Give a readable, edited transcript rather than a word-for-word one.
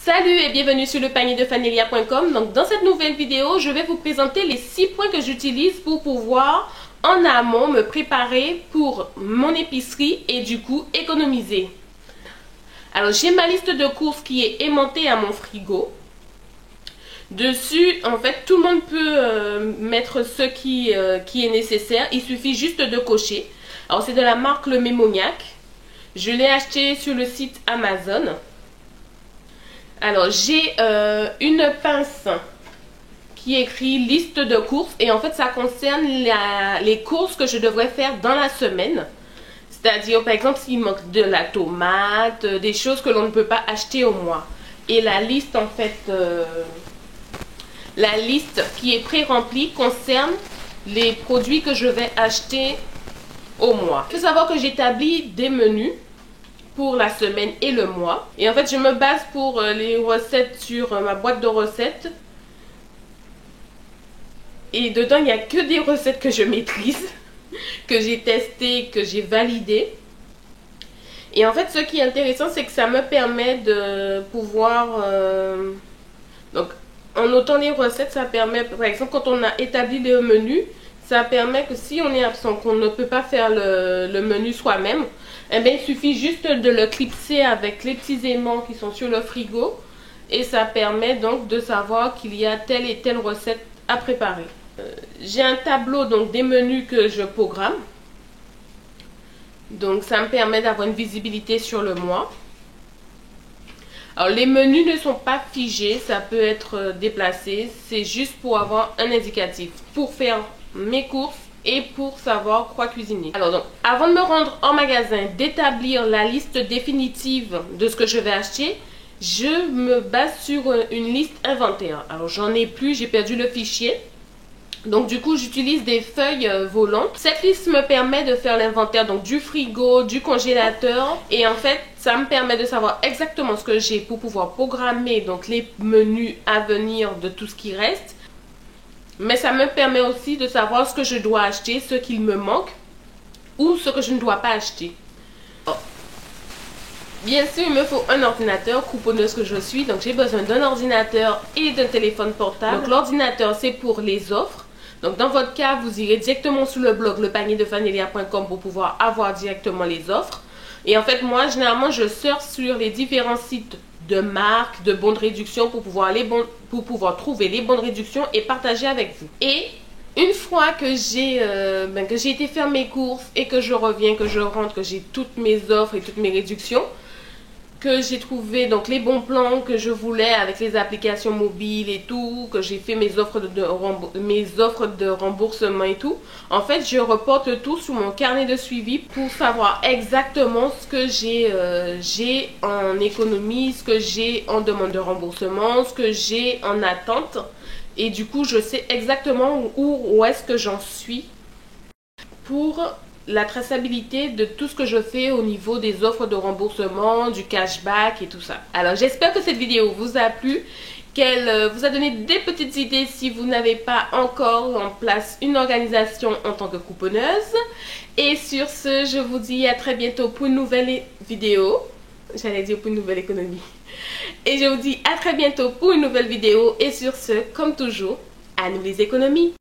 Salut et bienvenue sur le panier de Fanelia.com. Donc dans cette nouvelle vidéo, je vais vous présenter les 6 points que j'utilise pour pouvoir en amont me préparer pour mon épicerie et du coup économiser. Alors j'ai ma liste de courses qui est aimantée à mon frigo. Dessus, en fait, tout le monde peut mettre ce qui est nécessaire. Il suffit juste de cocher. Alors c'est de la marque Le Mémoniac. Je l'ai acheté sur le site Amazon. Alors j'ai une pince qui écrit liste de courses et en fait ça concerne les courses que je devrais faire dans la semaine. C'est-à-dire par exemple s'il manque de la tomate, des choses que l'on ne peut pas acheter au mois. Et la liste en fait, la liste qui est pré-remplie concerne les produits que je vais acheter au mois. Il faut savoir que j'établis des menus pour la semaine et le mois. Et en fait, je me base pour les recettes sur ma boîte de recettes. Et dedans, il n'y a que des recettes que je maîtrise, que j'ai testées, que j'ai validées. Et en fait, ce qui est intéressant, c'est que ça me permet de pouvoir... donc, en notant les recettes, ça permet, par exemple, quand on a établi le menu, ça permet que si on est absent, qu'on ne peut pas faire le menu soi-même, eh bien, il suffit juste de le clipser avec les petits aimants qui sont sur le frigo. Et ça permet donc de savoir qu'il y a telle et telle recette à préparer. J'ai un tableau donc des menus que je programme. Donc ça me permet d'avoir une visibilité sur le mois. Alors les menus ne sont pas figés, ça peut être déplacé. C'est juste pour avoir un indicatif. Pour faire mes courses et pour savoir quoi cuisiner. Alors donc, avant de me rendre en magasin, d'établir la liste définitive de ce que je vais acheter, je me base sur une liste inventaire. Alors j'en ai plus, j'ai perdu le fichier. Donc du coup, j'utilise des feuilles volantes. Cette liste me permet de faire l'inventaire donc du frigo, du congélateur. Et en fait, ça me permet de savoir exactement ce que j'ai pour pouvoir programmer donc les menus à venir de tout ce qui reste. Mais ça me permet aussi de savoir ce que je dois acheter, ce qu'il me manque ou ce que je ne dois pas acheter. Bien sûr, il me faut un ordinateur, couponneuse que je suis. Donc j'ai besoin d'un ordinateur et d'un téléphone portable. Donc l'ordinateur, c'est pour les offres. Donc dans votre cas, vous irez directement sur le blog lepanier-de-fanelia.com pour pouvoir avoir directement les offres. Et en fait, moi, généralement, je surfe sur les différents sites de marques, de bons de réduction pour pouvoir trouver les bons de réduction et partager avec vous. Et une fois que j'ai été faire mes courses et que je reviens, que je rentre, que j'ai toutes mes offres et toutes mes réductions, que j'ai trouvé donc les bons plans que je voulais avec les applications mobiles et tout, que j'ai fait mes offres de remboursement et tout, en fait je reporte le tout sur mon carnet de suivi pour savoir exactement ce que j'ai en économie, ce que j'ai en demande de remboursement, ce que j'ai en attente, et du coup je sais exactement où est-ce que j'en suis pour la traçabilité de tout ce que je fais au niveau des offres de remboursement, du cashback et tout ça. Alors j'espère que cette vidéo vous a plu, qu'elle vous a donné des petites idées si vous n'avez pas encore en place une organisation en tant que couponneuse. Et sur ce, je vous dis à très bientôt pour une nouvelle vidéo. J'allais dire pour une nouvelle économie. Et je vous dis à très bientôt pour une nouvelle vidéo. Et sur ce, comme toujours, à nous les économies.